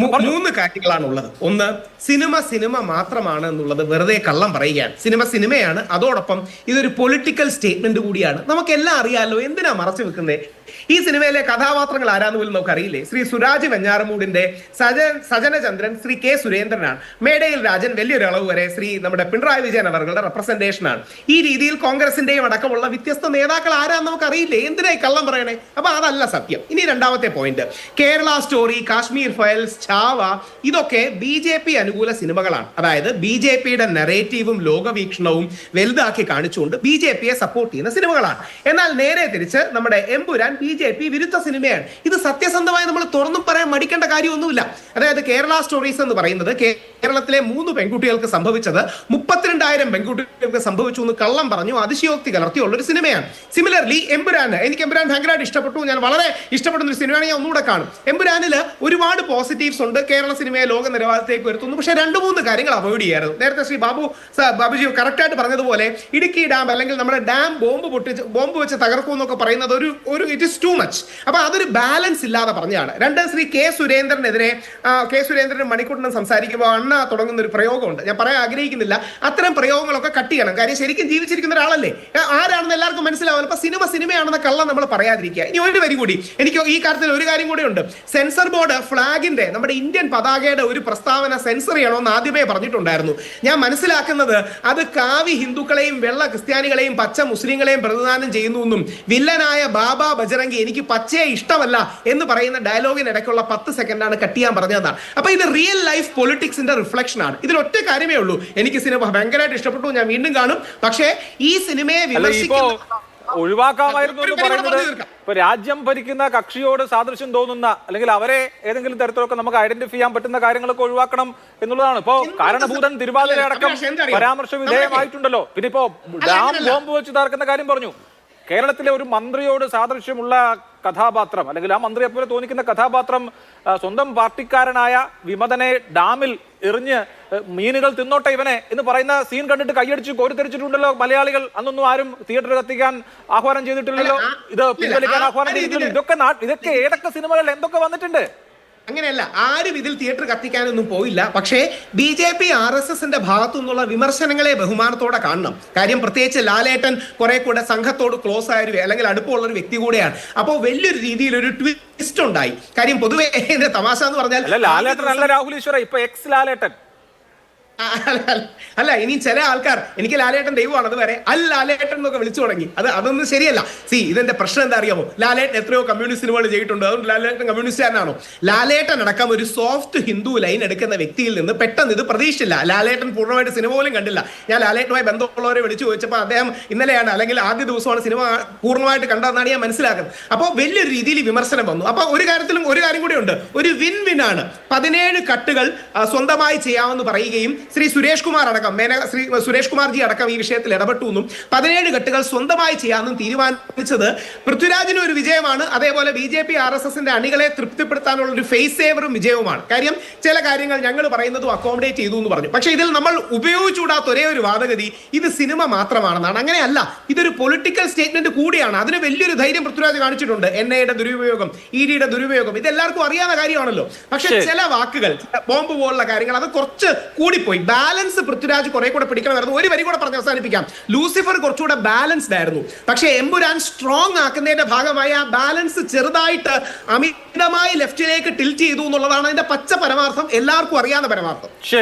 മൂന്ന് കാര്യങ്ങളാണുള്ളത്. ഒന്ന്, സിനിമ മാത്രമാണ് എന്നുള്ളത് വെറുതെ കള്ളം പറയുകയാണ്. സിനിമയാണ്, അതോടൊപ്പം ഇതൊരു പൊളിറ്റിക്കൽ സ്റ്റേറ്റ്മെന്റ് കൂടിയാണ്. നമുക്കെല്ലാം അറിയാലോ, എന്തിനാ മറച്ചു വെക്കുന്നത്? ഈ സിനിമയിലെ കഥാപാത്രങ്ങൾ ആരാന്ന് പോലും നമുക്ക് അറിയില്ലേ? ശ്രീ സുരാജ് വെഞ്ഞാറമൂടിന്റെ സജനചന്ദ്രൻ ശ്രീ കെ സുരേന്ദ്രനാണ്. മേടയിൽ രാജൻ വലിയൊരു അളവ് വരെ ശ്രീ നമ്മുടെ പിണറായി വിജയൻ അവരുടെ റെപ്രസെന്റേഷൻ ആണ്. ഈ രീതിയിൽ കോൺഗ്രസിന്റെയും അടക്കമുള്ള വ്യത്യസ്ത നേതാക്കൾ ആരാന്ന് നമുക്ക് അറിയില്ലേ? എന്തിനായി കള്ളം പറയണേ? അപ്പൊ അതല്ല സത്യം. ഇനി രണ്ടാമത്തെ point, Kerala story, Kashmir files, Chhaava, ഇതൊക്കെ BJP അനുകൂല സിനിമകളാണ്. അതായത് BJPയുടെ നെറേറ്റീവും ലോകവീക്ഷണവും വലുതാക്കി കാണിച്ചുകൊണ്ട് BJPയെ സപ്പോർട്ട് ചെയ്യുന്ന സിനിമകളാണ്. എന്നാൽ നേരെ തിരിച്ച് നമ്മുടെ എമ്പുരാൻ BJP വിരുദ്ധ സിനിമയാണ്. ഇത് സത്യസന്ധമായി നമ്മൾ തുറന്നു പറയാൻ മടിക്കേണ്ട കാര്യമൊന്നുമില്ല. അതായത് കേരള സ്റ്റോറീസ് എന്ന് പറയുന്നത് കേരളത്തിലെ 3 പെൺകുട്ടികൾക്ക് സംഭവിച്ചത് 32,000 പെൺകുട്ടികൾക്ക് സംഭവിച്ചു എന്ന് കള്ളം പറഞ്ഞു അതിശയോക്തി കലർത്തിയുള്ള ഒരു സിനിമയാണ്. സിമിലർലി എനിക്ക് എമ്പുരാൻ ഭയങ്കരമായിട്ട് ഇഷ്ടപ്പെട്ടു. ഞാൻ വളരെ ഇഷ്ടപ്പെടുന്ന ഒരു സിനിമയാണ്. ഞാൻ ഒന്നുകൂടെ കാണും. എമ്പുരാനിൽ ഒരുപാട് പോസിറ്റീവ്സ് ഉണ്ട്. കേരള സിനിമയെ ലോക നിലവാരത്തേക്ക് വരുത്തുന്നു. പക്ഷേ 2-3 കാര്യങ്ങൾ അവോയ്ഡ് ചെയ്യായിരുന്നു. നേരത്തെ ശ്രീ ബാബുജി കറക്റ്റായിട്ട് പറഞ്ഞതുപോലെ ഇടുക്കി ഡാം അല്ലെങ്കിൽ നമ്മുടെ ഡാം ബോംബ് വെച്ച് തകർക്കും എന്നൊക്കെ പറയുന്നത് ഒരു ഇറ്റ് ഇസ് ടു മച്ച്. അപ്പൊ അതൊരു ബാലൻസ് ഇല്ലാതെ പറഞ്ഞതാണ്. രണ്ട്, ശ്രീ കെ സുരേന്ദ്രനും മണിക്കൂട്ടനും സംസാരിക്കുമ്പോൾ അണ്ണ തുടങ്ങുന്ന ഒരു പ്രയോഗമുണ്ട്. ഞാൻ പറയാൻ ആഗ്രഹിക്കുന്നില്ല. അത്തരം പ്രയോഗങ്ങളൊക്കെ കട്ട് ചെയ്യണം. കാര്യം ശരിക്കും ജീവിച്ചിരിക്കുന്ന ഒരാളല്ലേ, ആരാണെന്ന് എല്ലാവർക്കും മനസ്സിലാവില്ല. അപ്പൊ സിനിമയാണെന്ന കള്ളം നമ്മൾ പറയാതിരിക്കുക. ഇനി ഒരു വരി കൂടി, എനിക്ക് ഈ കാര്യത്തിൽ ഒരു കാര്യം കൂടി ഉണ്ട്. സെൻസർ ബോർഡ് ഫ്ലാഗിന്റെ, നമ്മുടെ ഇന്ത്യൻ പതാകയുടെ ഒരു പ്രസ്താവന സെൻസർ ചെയ്യണമെന്ന് ആദ്യമേ പറഞ്ഞിട്ടുണ്ടായിരുന്നു. ഞാൻ മനസ്സിലാക്കുന്നത് അത് കാവി ഹിന്ദുക്കളെയും വെള്ള ക്രിസ്ത്യാനികളെയും പച്ച മുസ്ലിങ്ങളെയും പ്രതിദാനം ചെയ്യുന്നു എന്നും വില്ലനായ ബാബ ബജറംഗി എനിക്ക് പച്ചയെ ഇഷ്ടമല്ല എന്ന് പറയുന്ന ഡയലോഗിനിടയ്ക്കുള്ള 10 സെക്കൻഡാണ് കട്ട് ചെയ്യാൻ പറഞ്ഞതാണ്. അപ്പൊ ഇത് റിയൽ ലൈഫ് പൊളിറ്റിക്സിന്റെ റിഫ്ലക്ഷൻ ആണ്. ഇതിൽ ഒറ്റ കാര്യമേ ഉള്ളൂ, എനിക്ക് സിനിമ ഭയങ്കരമായിട്ട് ഇഷ്ടപ്പെട്ടു, ഞാൻ വീണ്ടും കാണും. പക്ഷേ ഈ സിനിമയെ ഒഴിവാക്കാമായിരുന്നു എന്ന് പറയുന്നത് ഇപ്പൊ രാജ്യം ഭരിക്കുന്ന കക്ഷിയോട് സാദൃശ്യം തോന്നുന്ന അല്ലെങ്കിൽ അവരെ ഏതെങ്കിലും തരത്തിലൊക്കെ നമുക്ക് ഐഡന്റിഫൈ ചെയ്യാൻ പറ്റുന്ന കാര്യങ്ങളൊക്കെ ഒഴിവാക്കണം എന്നുള്ളതാണ്. ഇപ്പോ കാരണഭൂതൻ തിരുവാതിര അടക്കം പരാമർശ വിധേയമായിട്ടുണ്ടല്ലോ. പിന്നെ ഇപ്പോ ഡാം ബോംബ് വെച്ച് തകർക്കുന്ന കാര്യം പറഞ്ഞു. കേരളത്തിലെ ഒരു മന്ത്രിയോട് സാദൃശ്യമുള്ള കഥാപാത്രം അല്ലെങ്കിൽ ആ മന്ത്രിയെ പോലെ തോന്നിക്കുന്ന കഥാപാത്രം സ്വന്തം പാർട്ടിക്കാരനായ വിമതനെ ഡാമിൽ എറിഞ്ഞ് മീനുകൾ തിന്നോട്ടെ ഇവനെ എന്ന് പറയുന്ന സീൻ കണ്ടിട്ട് കൈയടിച്ച് കോരിത്തെരിച്ചിട്ടുണ്ടല്ലോ മലയാളികൾ. അന്നൊന്നും ആരും തിയേറ്റർ കത്തിക്കാൻ ആഹ്വാനം ചെയ്തിട്ടില്ലല്ലോ, ഇത് പിൻവലിക്കാൻ ആഹ്വാനം ചെയ്തിട്ടില്ലല്ലോ. ഇതൊക്കെ ഏതൊക്കെ സിനിമകളിൽ എന്തൊക്കെ വന്നിട്ടുണ്ട്? അങ്ങനെയല്ല, ആരും ഇതിൽ തിയേറ്റർ കത്തിക്കാനൊന്നും പോയില്ല. പക്ഷേ BJP RSSന്റെ ഭാഗത്തു നിന്നുള്ള വിമർശനങ്ങളെ ബഹുമാനത്തോടെ കാണണം. കാര്യം പ്രത്യേകിച്ച് ലാലേട്ടൻ കുറെ കൂടെ സംഘത്തോട് ക്ലോസ് ആയ അല്ലെങ്കിൽ അടുപ്പമുള്ള ഒരു വ്യക്തി കൂടെയാണ്. അപ്പോൾ വലിയൊരു രീതിയിൽ ഒരു ട്വിസ്റ്റ് ഉണ്ടായി. കാര്യം പൊതുവെ തമാശ എന്ന് പറഞ്ഞാൽ ലാലേട്ടൻ അല്ല രാഹുൽ ഈശ്വര, ഇപ്പൊ എക്സ് ലാലേട്ടൻ അല്ല. ഇനി ചില ആൾക്കാർ എനിക്ക് ലാലേട്ടൻ ദൈവമാണ് അതുവരെ ലാലേട്ടൻ എന്നൊക്കെ വിളിച്ചു തുടങ്ങി. അതൊന്നും ശരിയല്ല. ഇതിന്റെ പ്രശ്നം എന്താ അറിയാമോ? ലാലേട്ടൻ എത്രയോ കമ്മ്യൂണിസ്റ്റ് സിനിമകൾ ചെയ്തിട്ടുണ്ട്. അതുകൊണ്ട് ലാലേട്ടൻ കമ്മ്യൂണിസ്റ്റുകാരനാണോ? ലാലേട്ടൻ അടക്കം ഒരു സോഫ്റ്റ് ഹിന്ദു ലൈൻ എടുക്കുന്ന വ്യക്തിയിൽ നിന്ന് പെട്ടെന്ന് ഇത് പ്രതീക്ഷിച്ചില്ല. ലാലേട്ടൻ പൂർണ്ണമായിട്ട് സിനിമ പോലും കണ്ടില്ല. ഞാൻ ലാലേട്ടനുമായി ബന്ധമുള്ളവരെ വിളിച്ചു ചോദിച്ചപ്പോൾ അദ്ദേഹം ഇന്നലെയാണ് അല്ലെങ്കിൽ ആദ്യ ദിവസമാണ് സിനിമ പൂർണ്ണമായിട്ട് കണ്ടതെന്നാണ് ഞാൻ മനസ്സിലാക്കുന്നത്. അപ്പോൾ വലിയൊരു രീതിയിൽ വിമർശനം വന്നു. അപ്പോൾ ഒരു കാര്യം കൂടി ഉണ്ട്. ഒരു വിൻ ആണ്. 17 കട്ടുകൾ സ്വന്തമായി ചെയ്യാമെന്ന് പറയുകയും ശ്രീ സുരേഷ് കുമാർ അടക്കം ശ്രീ സുരേഷ് കുമാർജി അടക്കം ഈ വിഷയത്തിൽ ഇടപെട്ടു എന്നും 17 കെട്ടുകൾ സ്വന്തമായി ചെയ്യാമെന്നും തീരുമാനിച്ചത് പൃഥ്വിരാജിന് ഒരു വിജയമാണ്. അതേപോലെ BJP RSSന്റെ അണികളെ തൃപ്തിപ്പെടുത്താനുള്ള ഒരു ഫേസ് സേവറും വിജയവുമാണ്. കാര്യം ചില കാര്യങ്ങൾ ഞങ്ങൾ പറയുന്നതും അക്കോമഡേറ്റ് ചെയ്തു എന്ന് പറഞ്ഞു. പക്ഷേ ഇതിൽ നമ്മൾ ഉപയോഗിച്ചുകൂടാത്ത ഒരേ ഒരു വാദഗതി ഇത് സിനിമ മാത്രമാണെന്നാണ്. അങ്ങനെയല്ല, ഇതൊരു പൊളിറ്റിക്കൽ സ്റ്റേറ്റ്മെന്റ് കൂടിയാണ്. അതിന് വലിയൊരു ധൈര്യം പൃഥ്വിരാജ് കാണിച്ചിട്ടുണ്ട്. NIAയുടെ ദുരുപയോഗം, EDയുടെ ദുരുപയോഗം, ഇത് എല്ലാവർക്കും അറിയാവുന്ന കാര്യമാണല്ലോ. പക്ഷെ ചില വാക്കുകൾ, ബോംബ് പോലുള്ള കാര്യങ്ങൾ, അത് കുറച്ച് കൂടിപ്പോയി. ബാലൻസ് പൃഥ്വിരാജ് കുറെ കൂടെ പിടിക്കണമായിരുന്നു. ഒരു വരി കൂടെ പറഞ്ഞ് അവസാനിപ്പിക്കാം. ലൂസിഫർ കുറച്ചുകൂടെ ബാലൻസ്ഡ് ആയിരുന്നു. പക്ഷേ എമ്പുരാൻ സ്ട്രോങ് ആക്കുന്നതിന്റെ ഭാഗമായി ആ ബാലൻസ് ചെറുതായിട്ട് അമിതമായി ലെഫ്റ്റിലേക്ക് ടിൽറ്റ് ചെയ്തു എന്നുള്ളതാണ് അതിന്റെ പച്ച പരമാർത്ഥം, എല്ലാവർക്കും അറിയാവുന്ന പരമാർത്ഥം.